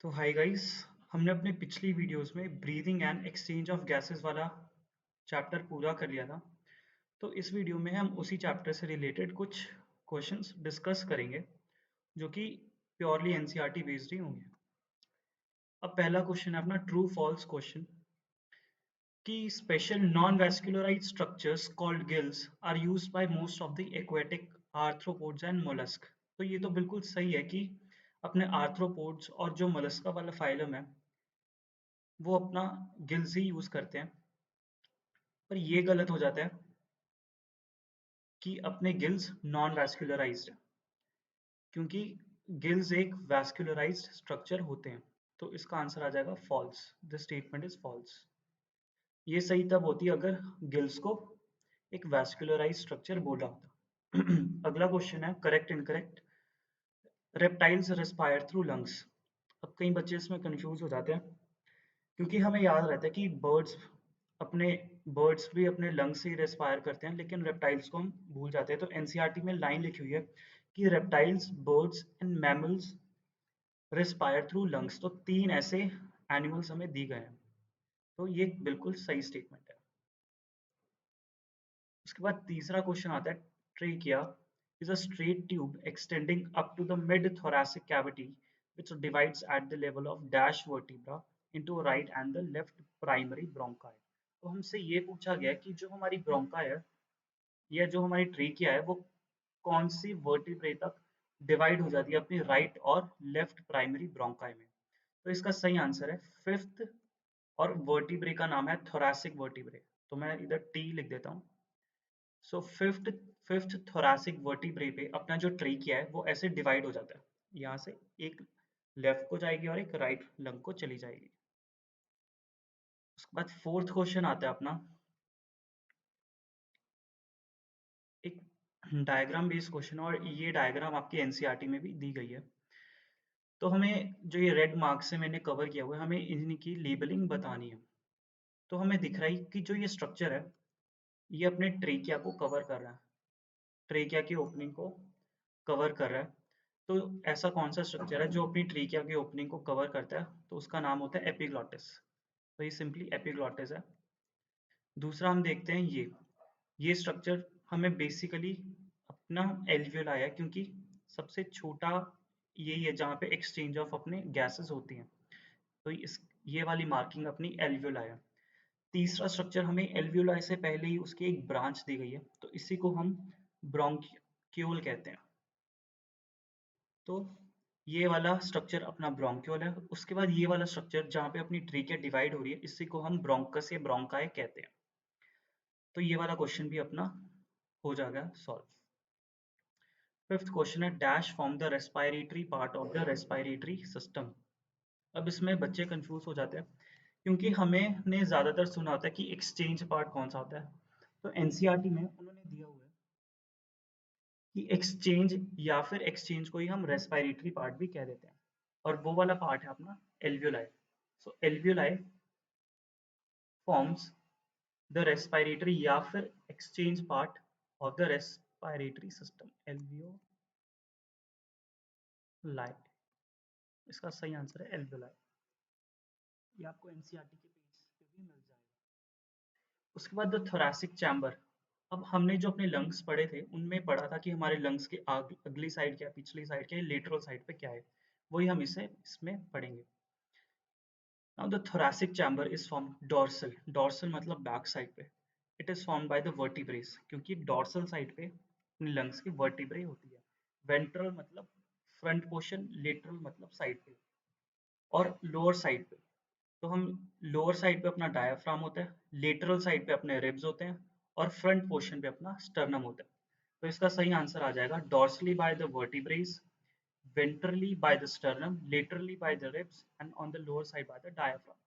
तो hi guys, हमने अपने पिछली वीडियोस में breathing and exchange of gases वाला चैप्टर पूरा कर लिया था। तो इस वीडियो में हम उसी चैप्टर से रिलेटेड कुछ क्वेश्चंस डिस्कस करेंगे जो कि प्योरली एनसीईआरटी बेस्ड ही होंगे। अब पहला क्वेश्चन है अपना ट्रू फॉल्स क्वेश्चन कि special non vascularised structures called gills are used by most of the aquatic arthropods and mollusc. तो ये तो बिल्कुल सही है कि अपने आर्थ्रोपोड्स और जो मोलस्का वाला फाइलम है वो अपना गिल्स ही यूज करते हैं। पर ये गलत हो जाता है कि अपने गिल्स नॉन वैस्कुलराइज्ड है, क्योंकि गिल्स एक वैस्कुलराइज्ड स्ट्रक्चर होते हैं। तो इसका आंसर आ जाएगा false. The statement is false. ये सही तब होती अगर गिल्स को एक वैस्कुलराइज्ड स्ट्रक्चर बोला होता। अगला क्वेश्चन है correct incorrect. Reptiles respire through lungs. अब कई बच्चे इसमें कंफ्यूज हो जाते हैं, क्योंकि हमें याद रहता है कि अपने बर्ड्स भी अपने लंग्स से ही रेस्पायर करते हैं, लेकिन रेप्टाइल्स को हम भूल जाते हैं। तो एनसीईआरटी में लाइन लिखी हुई है कि reptiles, birds and mammals respire through lungs. तो तीन ऐसे एनिमल्स हमें दी गए हैं। तो ये बिल्कुल सही स्टेटमेंट है। उसके बाद तीसरा क्वेश्चन आता है trachea is a straight tube extending up to the mid-thoracic cavity which divides at the level of dash vertebra into right and the left primary bronchi। तो हमसे ये पूछा गया कि जो हमारी ब्रोंका है या जो हमारी ट्रेकिया है वो कौन सी वर्टिब्रे तक डिवाइड हो जाती है अपनी राइट और लेफ्ट प्राइमरी ब्रोंकाई में। तो इसका सही आंसर है फिफ्थ, और वर्टिब्रे का नाम है थोरैसिक वर्टिब्रे। तो मैं इधर टी लिख देता हूँ। सो फिफ्थ थोरैसिक वर्टिब्रे पे अपना जो ट्रेकिया है वो ऐसे डिवाइड हो जाता है। यहाँ से एक लेफ्ट को जाएगी और एक राइट लंग को चली जाएगी। उसके बाद फोर्थ क्वेश्चन आता है अपना एक डायग्राम बेस्ड क्वेश्चन, और ये डायग्राम आपकी एनसीईआरटी में भी दी गई है। तो हमें जो ये रेड मार्क से मैंने कवर किया हुआ है, हमें इनकी लेबलिंग बतानी है। तो हमें दिख रहा है कि जो ये स्ट्रक्चर है ये अपने ट्रेकिया को कवर कर रहा है, ट्रेकिया की ओपनिंग को कवर कर रहा है। तो ऐसा कौन सा स्ट्रक्चर है जो अपनी ट्रेकिया की ओपनिंग को कवर करता है? तो उसका नाम होता है एपिग्लॉटिस। तो ये सिंपली एपिग्लॉटिस है। दूसरा हम देखते हैं ये स्ट्रक्चर हमें बेसिकली अपना एल्वियोलाई है, क्योंकि सबसे छोटा यही है जहाँ पे एक्सचेंज ऑफ अपने गैसेस होती हैं। तो ये वाली मार्किंग अपनी एल्वियोलाई है। तीसरा स्ट्रक्चर हमें एल्वियोलाई से पहले ही उसकी एक ब्रांच दी गई है, तो इसी को हम ब्रोंक्यूल कहते हैं। तो ये वाला स्ट्रक्चर अपना ब्रोंक्यूल है। उसके बाद ये वाला स्ट्रक्चर जहाँ पे अपनी ट्रीकिया डिवाइड हो रही है, इसी को हम ब्रोंकस या ब्रोंकाई कहते हैं। तो ये वाला क्वेश्चन भी अपना हो जाएगा सॉल्व। फिफ्थ क्वेश्चन है dash form the respiratory part of the respiratory system. अब इसमें बच्चे कंफ्यूज हो जाते हैं, क्योंकि हमें ने ज्यादातर सुना होता है कि एक्सचेंज पार्ट कौन सा होता है। तो एनसीईआरटी में उन्होंने दिया हुआ है कि एक्सचेंज या फिर एक्सचेंज को ही हम रेस्पिरेटरी पार्ट भी कह देते हैं, और वो वाला पार्ट है अपना alveoli. So alveoli forms the respiratory या फिर exchange part of the respiratory system. Alveoli, इसका सही आंसर है एल्वियोलाई। ये आपको एनसीईआरटी के पेज पे भी मिल जाएगा। उसके बाद द थोरैसिक चैम्बर। अब हमने जो अपने लंग्स पढ़े थे उनमें पढ़ा था कि हमारे लंग्स के अगली साइड क्या, पिछली साइड क्या, लेटरल साइड पे क्या है। वही हम इसे इसमें पढ़ेंगे। Now the thoracic chamber is formed dorsal, dorsal मतलब बैक साइड पे। It is formed by the vertebrae, क्योंकि डॉर्सल साइड पे अपनी लंग्स की वर्टिब्रे होती है। वेंट्रल मतलब फ्रंट पोर्शन, लेटरल मतलब साइड पे, और लोअर साइड पे। तो हम लोअर साइड पे अपना डायाफ्राम होता है, लेटरल साइड पे अपने रिब्स होते हैं, और फ्रंट पोर्शन पे अपना स्टर्नम होता है। तो इसका सही आंसर आ जाएगा dorsally by the vertebrae, ventrally by the sternum, laterally by the ribs, and on the lower side by the diaphragm।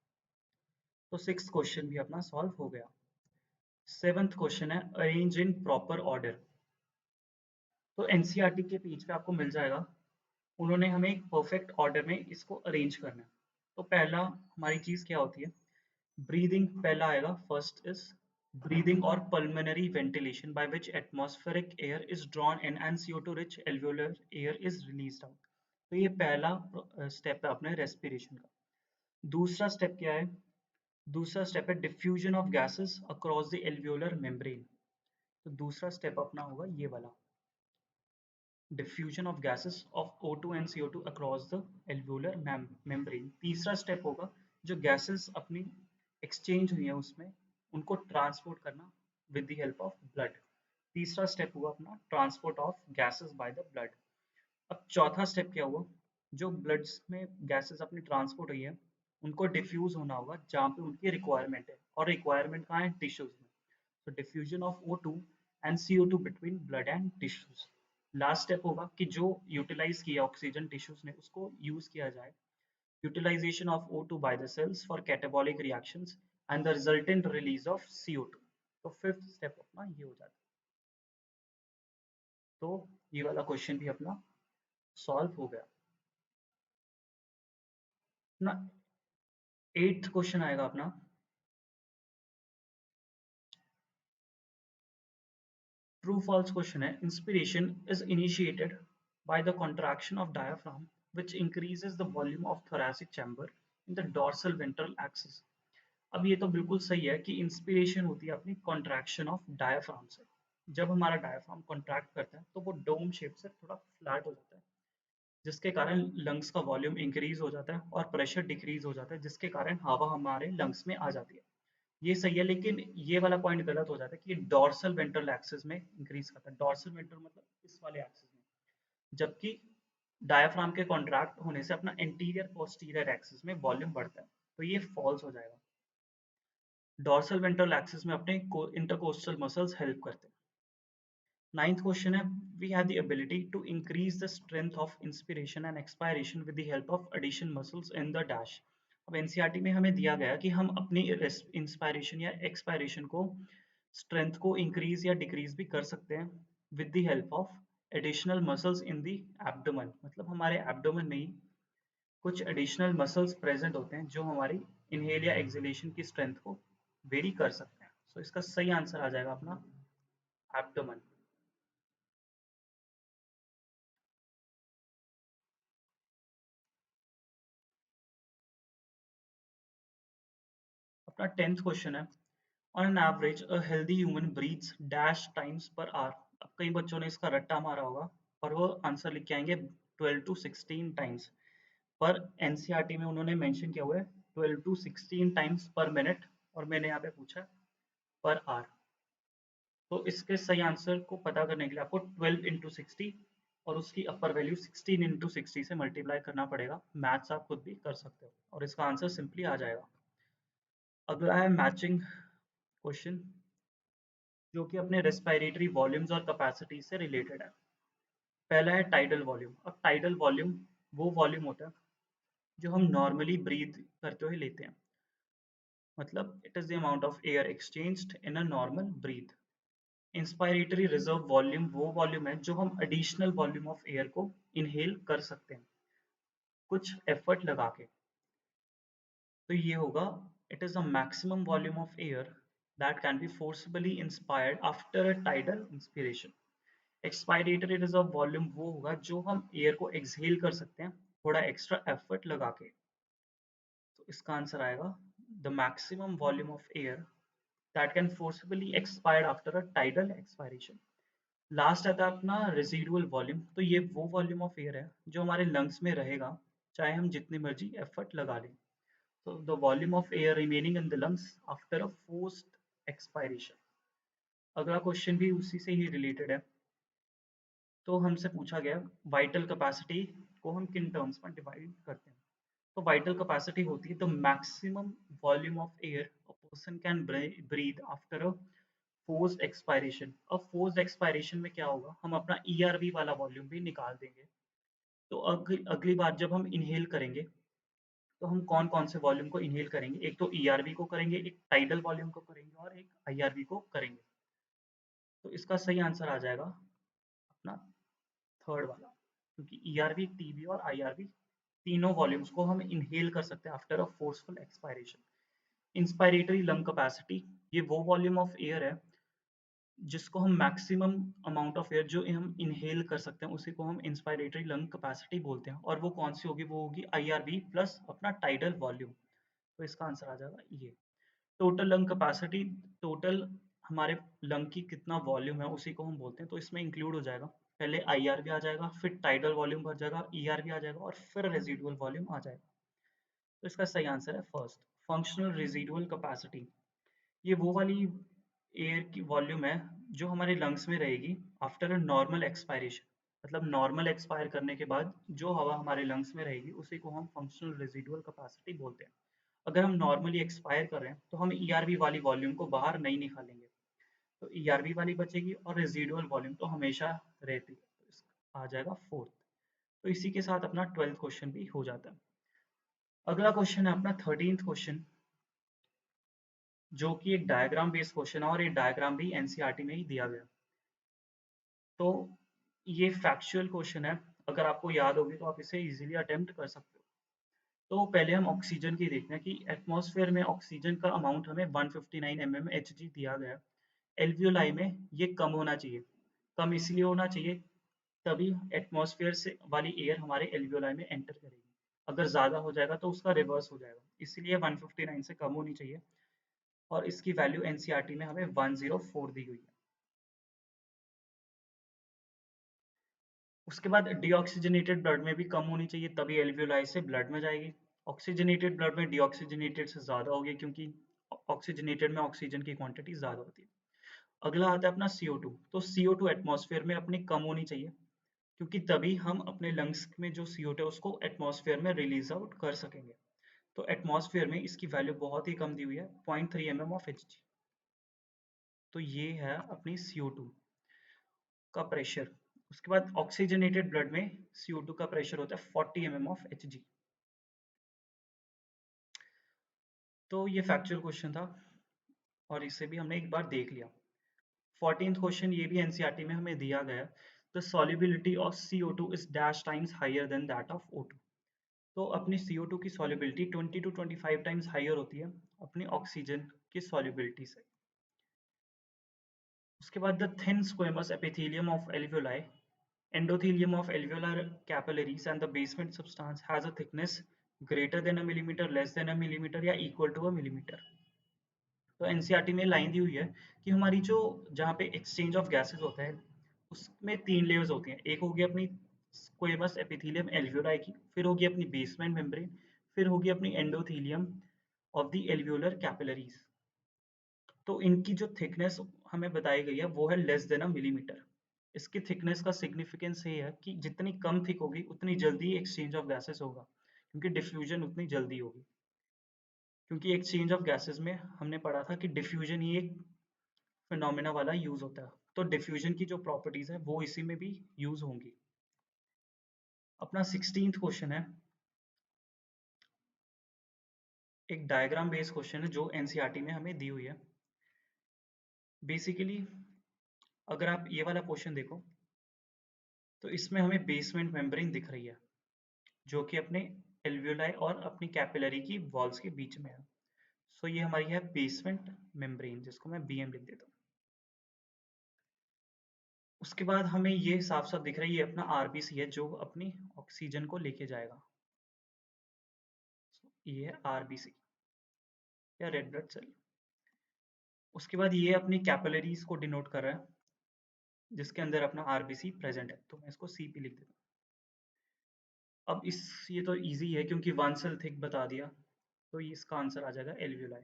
तो सिक्स क्वेश्चन भी अपना सॉल्व हो गया। सेवंथ क्वेश्चन है अरेंज इन प्रॉपर ऑर्डर। तो एनसीईआरटी के पेज पे आपको मिल जाएगा, उन्होंने हमें एक परफेक्ट ऑर्डर में इसको अरेंज करना है। तो पहला हमारी चीज क्या होती है? ब्रीदिंग पहला आएगा। First is breathing or pulmonary ventilation by which atmospheric air is drawn in and CO2 rich alveolar air is released out। तो ये पहला स्टेप है अपने रेस्पिरेशन का। दूसरा स्टेप क्या है? दूसरा स्टेप है diffusion of gases across the alveolar membrane. तो दूसरा स्टेप अपना होगा ये वाला, diffusion of gases of O2 and CO2 across the alveolar membrane. तीसरा स्टेप होगा जो गैसेस अपनी एक्सचेंज हुई है उसमें उनको ट्रांसपोर्ट करना with the help of blood. तीसरा स्टेप हुआ अपना transport of gases by the blood. अब चौथा स्टेप क्या हुआ? जो ब्लड्स में गैसेस अपनी ट्रांसपोर्ट हुई है उनको डिफ्यूज होना होगा जहाँ पे उनकी रिक्वायरमेंट है, और रिक्वायरमेंट कहाँ है? टिश्यूज में। तो diffusion of O2 and CO2 between blood and tissues. Last step होगा कि जो यूटिलाइज किया ऑक्सीजन टिश्यूज ने उसको यूज किया जाए, utilisation of O2 by the cells for catabolic reactions and the resultant release of CO2। तो फिफ्थ स्टेप अपना ये हो जाता है। तो ये वाला क्वेश्चन भी अपना सॉल्व हो गया ना। एट्थ क्वेश्चन आएगा अपना, ट्रू फॉल्स क्वेश्चन है। Inspiration is initiated by the contraction of diaphragm which increases the volume of thoracic chamber in the dorsal ventral axis। अब ये तो बिल्कुल सही है कि इंस्पिरेशन होती है अपनी कॉन्ट्रैक्शन ऑफ डायाफ्राम से। जब हमारा डायाफ्राम कॉन्ट्रैक्ट करता है तो वो डोम शेप से थोड़ा फ्लैट हो जाता है, जिसके कारण लंग्स का वॉल्यूम इंक्रीज हो जाता है और प्रेशर डिक्रीज हो जाता है, जिसके कारण हवा हमारे लंग्स में आ जाती है। ये सही है, लेकिन ये वाला पॉइंट गलत हो जाता है कि डॉर्सल वेंट्रल एक्सिस में इंक्रीज करता है। डॉर्सल वेंट्रल मतलब इस वाले एक्सिस में, जबकि डायाफ्राम के कॉन्ट्रैक्ट होने से अपना एंटीरियर पोस्टीरियर एक्सिस में वॉल्यूम बढ़ता है। तो ये फॉल्स हो जाएगा। डॉर्सल वेंट्रल एक्सिस में अपने इंटरकोस्टल मसल्स हेल्प करते हैं। नाइन्थ क्वेश्चन है, we have the ability to increase the strength of inspiration and expiration with the help of addition muscles in the dash. अब एनसीईआरटी में हमें दिया गया कि हम अपनी इंस्पायरेशन या एक्सपायरेशन को स्ट्रेंथ को इंक्रीज या डिक्रीज भी कर सकते हैं with the help of additional muscles in the abdomen. मतलब हमारे एब्डोमेन में ही कुछ एडिशनल मसल्स प्रेजेंट होते हैं जो हमारी इनहेल या एक्सहेलेशन की स्ट्रेंथ को वेरी कर सकते हैं। सो इसका सही आंसर आ जाएगा अपना एब्डोमेन। अपना टेंथ क्वेश्चन है, on an average a healthy human breathes dash times per hour. अब कई बच्चों ने इसका रट्टा मारा होगा और वो आंसर लिख के आएंगे 12 टू 16 टाइम्स, पर एनसीईआरटी में उन्होंने मेंशन किया हुआ है 12 टू 16 टाइम्स पर मिनट, और मैंने यहाँ पे पूछा पर आवर। तो इसके सही आंसर को पता करने के लिए आपको 12 इंटू 60 और उसकी अपर वैल्यू 16 इंटू 60 से मल्टीप्लाई करना पड़ेगा। मैथ्स आप खुद भी कर सकते हो और इसका आंसर सिंपली आ जाएगा। अगला है मैचिंग क्वेश्चन, जो कि अपने रेस्पिरेटरी वॉल्यूम्स और कैपेसिटी से रिलेटेड है। पहला है टाइडल वॉल्यूम। अब टाइडल वॉल्यूम वो वॉल्यूम होता है जो हम नॉर्मली ब्रीथ करते हुए लेते हैं, मतलब it is the amount of air exchanged in a normal breath. Inspiratory reserve volume वो वॉल्यूम है जो हम एडिशनल वॉल्यूम ऑफ एयर को इनहेल कर सकते हैं कुछ एफर्ट लगा के। तो ये होगा, it is the maximum volume of air that can be forcibly inspired after a tidal inspiration. Expiratory reserve volume वो होगा जो हम एयर को एक्सहेल कर सकते हैं थोड़ा एक्स्ट्रा एफर्ट लगा के। तो इसका आंसर आएगा the maximum volume of air that can forcibly expired after a tidal expiration. Last आता है अपना रेसिडुअल वॉल्यूम। तो ये वो वॉल्यूम ऑफ एयर है जो हमारे लंग्स में रहेगा चाहे हम जितनी मर्जी एफर्ट लगा लें। तो the volume of air remaining in the lungs after a forced expiration. अगला क्वेश्चन भी उसी से ही रिलेटेड है। तो हमसे पूछा गया वाइटल कैपेसिटी को हम किन टर्म्स में डिवाइड करते हैं। तो वाइटल कैपेसिटी होती है the maximum volume of air a person can breathe after a forced expiration. अब फोर्स्ड एक्सपायरेशन में क्या होगा, हम अपना ईआरवी वाला वॉल्यूम भी निकाल देंगे। तो अगली बार जब हम इनहेल करेंगे तो हम कौन कौन से वॉल्यूम को इनहेल करेंगे, एक तो ईआरवी को करेंगे, एक टाइडल वॉल्यूम को करेंगे और एक आईआरवी को करेंगे। तो इसका सही आंसर आ जाएगा अपना थर्ड वाला, क्योंकि ईआरवी, टीबी और आईआरवी तीनों वॉल्यूम्स को हम इनहेल कर सकते हैं after a forceful expiration. Inspiratory lung capacity ये वो वॉल्यूम ऑफ एयर है जिसको हम मैक्सिमम अमाउंट ऑफ एयर जो हम इनहेल कर सकते हैं उसी को हम इंस्पायरेटरी लंग कैपेसिटी बोलते हैं। और वो कौन सी होगी? वो होगी IRB प्लस अपना टाइडल वॉल्यूम। तो इसका आंसर आ जाएगा ये। टोटल लंग कैपेसिटी, टोटल हमारे लंग की कितना वॉल्यूम है उसी को हम बोलते हैं। तो इसमें इंक्लूड हो जाएगा, पहले IRB आ जाएगा, फिर टाइडल वॉल्यूम भर जाएगा, ERB आ जाएगा और फिर रेजिडुअल वॉल्यूम आ जाएगा। तो इसका सही आंसर है फर्स्ट, फंक्शनल रेजिडुअल कैपेसिटी। ये वो वाली एयर की वॉल्यूम है जो हमारे लंग्स में रहेगी आफ्टर अ नॉर्मल एक्सपायरेशन। मतलब नॉर्मल एक्सपायर करने के बाद जो हवा हमारे लंग्स में रहेगी उसी को हम फंक्शनल रेजिडुअल कैपेसिटी बोलते हैं। अगर हम नॉर्मली एक्सपायर कर रहे हैं तो हम ERB वाली वॉल्यूम को बाहर नहीं निकालेंगे, तो ERB वाली बचेगी और रेजिडुअल वॉल्यूम तो हमेशा रहती है। तो इसका आ जाएगा फोर्थ। तो इसी के साथ अपना 12th क्वेश्चन भी हो जाता है। अगला क्वेश्चन है अपना 13th क्वेश्चन, जो कि एक डायग्राम बेस्ड क्वेश्चन है और ये डायग्राम भी एनसीईआरटी में ही दिया गया। तो ये फैक्चुअल क्वेश्चन है, अगर आपको याद होगी तो आप इसे इजीली अटेम्प्ट कर सकते हो। तो पहले हम ऑक्सीजन की देखते हैं कि एटमॉस्फेयर में ऑक्सीजन का अमाउंट हमें 159 mmHg दिया गया है। एल्वियोलाई में ये कम होना चाहिए। कम इसलिए होना चाहिए, तभी एटमॉस्फेयर से वाली एयर हमारे एल्वियोलाई में एंटर करेगी। अगर ज़्यादा हो जाएगा तो उसका रिवर्स हो जाएगा, इसलिए 159 से कम होनी चाहिए। और इसकी वैल्यू एनसीईआरटी में हमें 104 दी हुई है। उसके बाद डीऑक्सीजनेटेड ब्लड में भी कम होनी चाहिए, तभी एल्वियोलाई से ब्लड में जाएगी। ऑक्सीजनेटेड ब्लड में डीऑक्सीजनेटेड से ज़्यादा होगी, क्योंकि ऑक्सीजनेटेड में ऑक्सीजन की क्वांटिटी ज़्यादा होती है। अगला आता है अपना CO2। तो CO2 एटमॉस्फेयर में अपनी कम होनी चाहिए, क्योंकि तभी हम अपने लंग्स में जो CO2 है उसको एटमॉस्फेयर में रिलीज आउट कर सकेंगे। तो एटमॉस्फेयर में इसकी वैल्यू बहुत ही कम दी हुई है, 0.3 mm/Hg। तो ये है अपनी CO2 का प्रेशर। उसके बाद ऑक्सीजनेटेड ब्लड में CO2 का प्रेशर होता है 40 mm/Hg। तो ये फैक्चुअल क्वेश्चन था और इसे भी हमने एक बार देख लिया। 14th क्वेश्चन ये भी एनसीईआरटी में हमें दिया गया है। The solubility of CO2 is dash times higher than that of O2। तो अपनी CO2 की सॉल्युबिलिटी 20 to 25 टाइम्स हायर होती है अपनी ऑक्सीजन की सॉल्युबिलिटी से। उसके बाद the thin squamous epithelium of alveoli, endothelium of alveolar capillaries and the basement substance has a thickness greater than a millimeter, less than a millimeter या equal to a millimeter। तो NCERT में line दी हुई है कि हमारी जो जहाँ पे एक्सचेंज ऑफ गैसेस होता है उसमें 3 लेयर्स होती हैं। एक होगी अपनी स्क्वेमस एपिथेलियम एल्वियोलाई की, फिर होगी अपनी बेसमेंट मेम्ब्रेन, फिर होगी अपनी endothelium of the alveolar capillaries. तो इनकी जो थिकनेस हमें बताई गई है वो है लेस देन अ मिलीमीटर। इसकी थिकनेस का सिग्निफिकेंस ये है कि जितनी कम थिक होगी उतनी जल्दी एक्सचेंज ऑफ गैसेस होगा, क्योंकि डिफ्यूजन उतनी जल्दी होगी। क्योंकि एक्सचेंज ऑफ गैसेस में हमने पढ़ा था कि डिफ्यूजन ही एक फिनोमेना वाला यूज होता है, तो डिफ्यूजन की जो प्रॉपर्टीज है वो इसी में भी यूज होंगी। अपना 16th क्वेश्चन है, एक डायग्राम बेस्ड क्वेश्चन है जो एनसीईआरटी में हमें दी हुई है। बेसिकली अगर आप ये वाला क्वेश्चन देखो तो इसमें हमें बेसमेंट मेम्ब्रेन दिख रही है, जो कि अपने एल्वियोलाई और अपनी कैपिलरी की वॉल्स के बीच में है। सो ये हमारी है बेसमेंट मेम्ब्रेन, जिसको मैं BM लिख देता हूँ। उसके बाद हमें ये साफ साफ दिख रहा है, ये अपना RBC है जो अपनी ऑक्सीजन को लेके जाएगा। ये है RBC या रेड ब्लड सेल। उसके बाद ये अपनी कैपिलरीज को डिनोट कर रहा है, जिसके अंदर अपना RBC प्रेजेंट है, तो मैं इसको CP लिख देता हूँ। अब इस ये तो इजी है क्योंकि 1 सेल थिक बता दिया, तो इसका आंसर आ जाएगा एल्वियोलाई।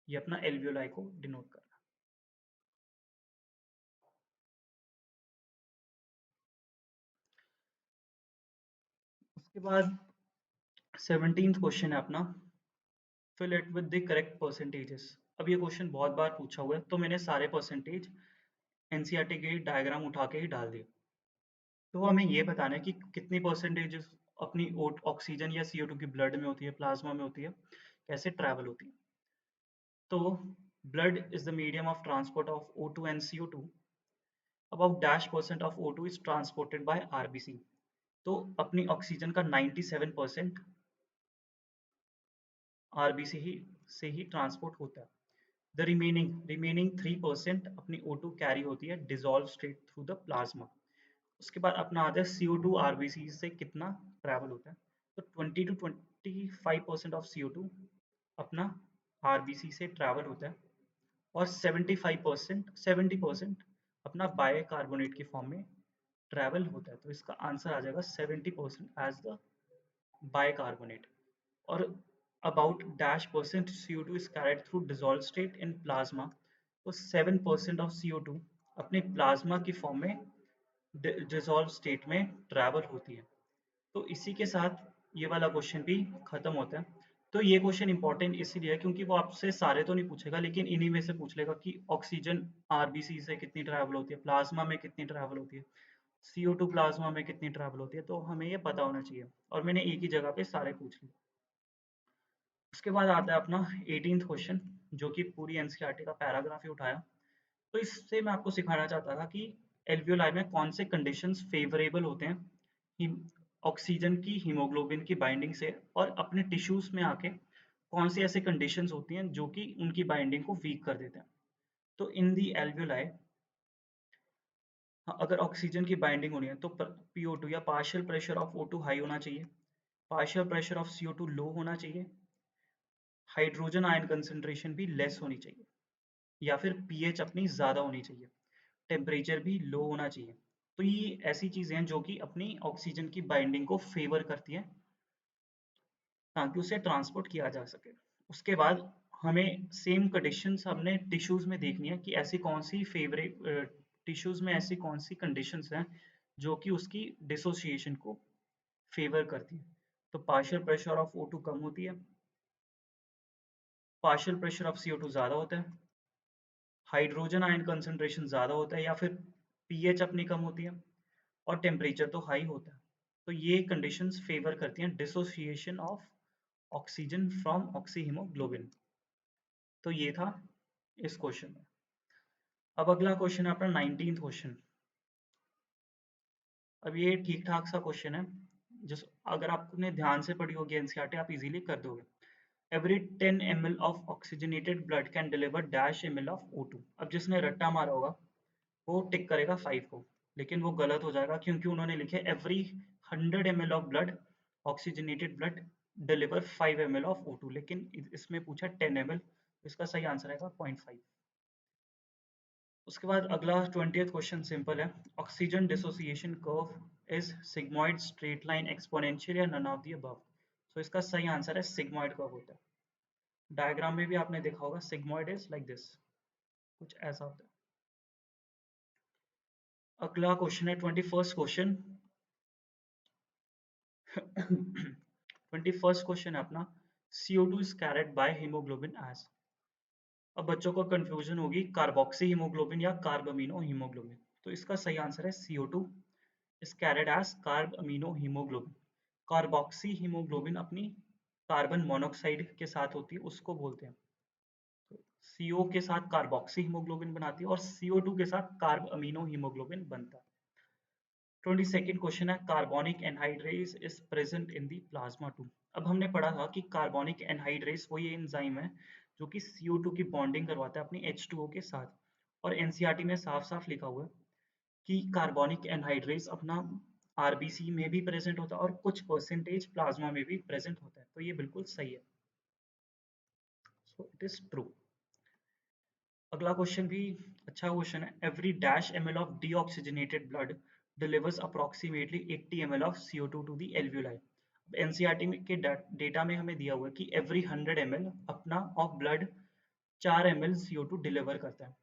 ये अपना एल्वियोलाई को डिनोट कर रहा है। उसके बाद 17th क्वेश्चन है अपना, fill it with the correct percentages. अब ये क्वेश्चन बहुत बार पूछा हुआ है, तो मैंने सारे परसेंटेज एनसीईआरटी के डायग्राम उठा के ही डाल दिए। तो हमें ये बताना है कि कितनी परसेंटेज अपनी ऑक्सीजन या CO2 की ब्लड में होती है, प्लाज्मा में होती है, कैसे ट्रैवल होती है। तो blood is the medium of transport of O2 and CO2। About -% of O2 is transported by RBC। तो अपनी ऑक्सीजन का 97% RBC ही से ही ट्रांसपोर्ट होता है। द रिमेनिंग 3% अपनी O2 कैरी होती है dissolve state through the plasma. उसके बाद अपना आता है CO2 RBC से कितना ट्रैवल होता है, तो 20 to 25% ऑफ CO2 अपना RBC से ट्रैवल होता है और 70% अपना बाइकार्बोनेट की फॉर्म में ट्रैवल होता है। तो इसका आंसर आ जाएगा 70% एज द बाइकार्बोनेट। और about -% CO2 is carried through dissolved state in plasma, तो 7% ऑफ CO2 अपने प्लाज्मा की फॉर्म में डिसॉल्व स्टेट में ट्रैवल होती है। तो इसी के साथ ये वाला क्वेश्चन भी खत्म होता है। तो ये क्वेश्चन इंपॉर्टेंट इसीलिए है क्योंकि वो आपसे सारे तो नहीं पूछेगा, लेकिन इन्हीं में से पूछ लेगा कि ऑक्सीजन आरबीसी से कितनी ट्रैवल होती है, प्लाज्मा में कितनी ट्रैवल होती है, CO2 प्लाज्मा में कितनी ट्रैवल होती है, तो हमें ये पता होना चाहिए। और मैंने एक ही जगह पे सारे पूछ लिए। उसके बाद आता है अपना 18th क्वेश्चन, जो कि पूरी एनसीईआरटी का पैराग्राफ ही उठाया। तो इससे मैं आपको सिखाना चाहता था कि एल्वियोलाई में कौन से कंडीशंस फेवरेबल होते हैं ऑक्सीजन की हीमोग्लोबिन की बाइंडिंग से, और अपने टिश्यूज में आके कौन सी ऐसे कंडीशंस होती हैं जो कि उनकी बाइंडिंग को वीक कर देते हैं। तो इन दी एल्वियोलाई अगर ऑक्सीजन की बाइंडिंग होनी है तो PO2 या partial pressure of O2 high होना चाहिए, पार्शियल प्रेशर ऑफ CO2 लो होना चाहिए, हाइड्रोजन आयन कंसेंट्रेशन भी लेस होनी चाहिए, या फिर पीएच अपनी ज़्यादा होनी चाहिए, टेम्परेचर भी लो होना चाहिए। तो ये ऐसी चीज़ें हैं जो कि अपनी ऑक्सीजन की बाइंडिंग को फेवर करती हैं ताकि उसे ट्रांसपोर्ट किया जा सके। उसके बाद हमें सेम कंडीशंस हमने टिश्यूज़ में देखनी है कि ऐसी कौन सी फेवरेट टिश्यूज़ में ऐसी कौन सी कंडीशंस हैं जो कि उसकी डिसोसिएशन को फेवर करती है। तो पार्शियल प्रेशर ऑफ O2 कम होती है, पार्शियल प्रेशर ऑफ CO2 ज़्यादा होता है, हाइड्रोजन आयन कंसंट्रेशन ज़्यादा होता है, या फिर पीएच अपनी कम होती है, और टेम्परेचर तो हाई होता है। तो ये कंडीशंस फेवर करती हैं dissociation of oxygen from oxyhaemoglobin. तो ये था इस क्वेश्चन में। अब अगला क्वेश्चन है अपना 19th क्वेश्चन। अब ये ठीक ठाक सा क्वेश्चन है, जिस अगर आपने ध्यान से पढ़ी होगी एनसीईआरटी आप इजीली कर दोगे। Every 10 ml of oxygenated blood can deliver dash ml of O2। अब जिसने रट्टा मारा होगा वो टिक करेगा 5 को, लेकिन वो गलत हो जाएगा क्योंकि उन्होंने लिखे every 100 ml of blood oxygenated blood deliver 5 ml of O2, लेकिन इसमें पूछा 10 ml, इसका सही आंसर आएगा 0.5। उसके बाद अगला 20th क्वेश्चन सिंपल है, oxygen dissociation curve is sigmoid, straight line, exponential, या नन ऑफ द अबव। तो इसका सही आंसर है सिग्मॉइड कर्व होता है। डायग्राम में भी आपने देखा होगा सिग्मॉइड इज लाइक दिस, कुछ ऐसा होता है। अगला क्वेश्चन है 21st क्वेश्चन। 21st क्वेश्चन है अपना, CO2 is carried by hemoglobin as। अब बच्चों को कंफ्यूजन होगी कार्बोक्सी हीमोग्लोबिन या कार्ब अमीनो हीमोग्लोबिन। तो इसका सही आंसर है CO2 is carried as carb amino haemoglobin. Carboxy haemoglobin अपनी कार्बन मोनोऑक्साइड के साथ होती है, उसको बोलते हैं। तो CO के साथ कार्बोक्सी हीमोग्लोबिन बनाती है और CO2 के साथ कार्ब अमीनो हीमोग्लोबिन बनता है। 22nd क्वेश्चन है, carbonic anhydrase is present in the plasma too. अब हमने पढ़ा था कि कार्बोनिक एनहाइड्रेज वो ये एंजाइम है जो कि CO2 की बॉन्डिंग करवाता है अपनी H2O के साथ। और एनसीईआरटी में साफ साफ लिखा हुआ है कि कार्बोनिक एनहाइड्रेज अपना आरबीसी में भी प्रेजेंट होता है और कुछ परसेंटेज प्लाज्मा में भी प्रेजेंट होता है। तो ये बिल्कुल सही है, सो इट इज ट्रू। अगला क्वेश्चन भी अच्छा क्वेश्चन है, every dash ml of deoxygenated blood delivers approximately 80 ml of CO2 to the alveoli। NCERT के डेटा में हमें दिया हुआ है कि एवरी 100 ml अपना of blood 4 ml CO2 deliver करता है।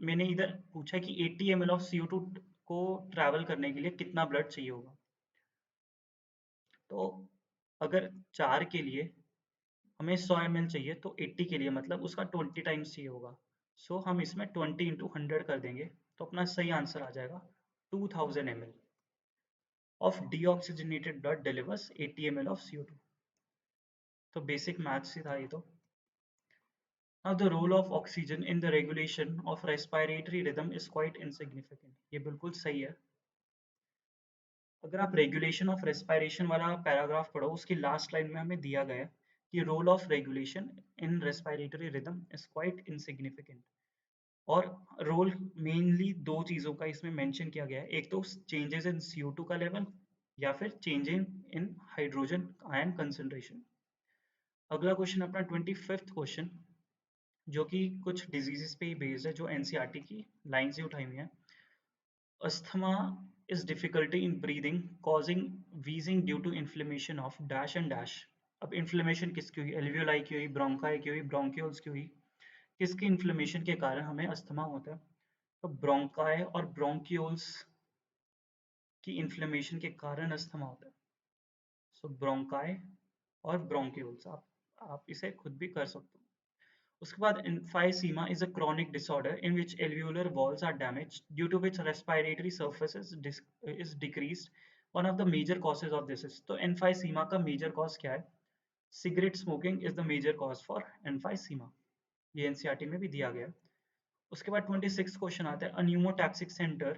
मैंने इधर पूछा कि 80 ml ऑफ CO2 को ट्रैवल करने के लिए कितना ब्लड चाहिए होगा। तो अगर 4 के लिए हमें 100 ml चाहिए तो 80 के लिए मतलब उसका 20 टाइम्स चाहिए होगा। सो हम इसमें 20 इंटू 100 कर देंगे तो अपना सही आंसर आ जाएगा 2000 ml of deoxygenated blood delivers 80 ml of CO2। तो बेसिक मैथ्स ही था ये तो। Now the role of oxygen in the regulation of respiratory rhythm is quite insignificant। ये बिल्कुल सही है। अगर आप रेगुलेशन ऑफ रेस्पिरेशन वाला पैराग्राफ पढ़ो उसकी लास्ट लाइन में हमें दिया गया है कि role of regulation in respiratory rhythm is quite insignificant. और रोल मेनली दो चीजों का इसमें मेंशन किया गया है, एक तो चेंजेस इन CO2 का लेवल या फिर changing in hydrogen ion concentration. अगला क्वेश्चन अपना 25th क्वेश्चन, जो कि कुछ डिजीजेस पे ही बेस्ड है, जो एनसीईआरटी की लाइन से उठाई हुई है। Asthma is difficulty in breathing causing wheezing due to inflammation of dash and dash। अब इन्फ्लेमेशन किसकी हुई, एल्वियोलाई की हुई, ब्रोंकाई की हुई, ब्रोंक्यूल्स की हुई, किसकी इन्फ्लेमेशन के कारण हमें अस्थमा होता है? तो ब्रोंकाई और ब्रोंक्यूल्स की इन्फ्लेमेशन के कारण अस्थमा होता है। सो ब्रोंकाई और ब्रोंक्यूल्स, आप इसे खुद भी कर सकते हो। उसके बाद emphysema is a chronic disorder in which alveolar walls are damaged, due to which respiratory surfaces is decreased. One of the major causes of this is, तो emphysema का major cause क्या है? Cigarette smoking is the major cause for emphysema। ये NCERT में भी दिया गया है। उसके बाद 26 क्वेश्चन आता है, a pneumotaxic center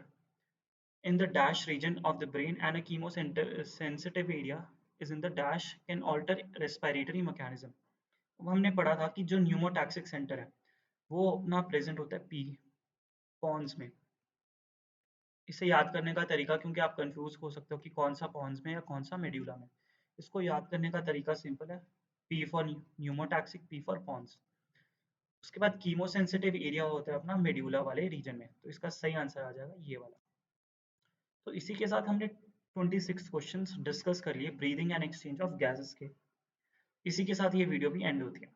in the dash region of the brain and a chemosensitive area is in the dash can alter respiratory mechanism। अब हमने पढ़ा था कि जो न्यूमोटैक्सिक सेंटर है वो अपना प्रेजेंट होता है पी पॉन्स में। इसे याद करने का तरीका, क्योंकि आप कंफ्यूज हो सकते हो कि कौन सा पॉन्स में या कौन सा मेड्यूला में, इसको याद करने का तरीका सिंपल है, P for pneumotaxic, P for pons. उसके बाद कीमोसेंसिटिव एरिया होता है अपना मेड्यूला वाले रीजन में, तो इसका सही आंसर आ जाएगा ये वाला। तो इसी के साथ हमने 26 क्वेश्चंस डिस्कस कर लिए breathing and exchange of gases के। इसी के साथ ये वीडियो भी एंड होती है।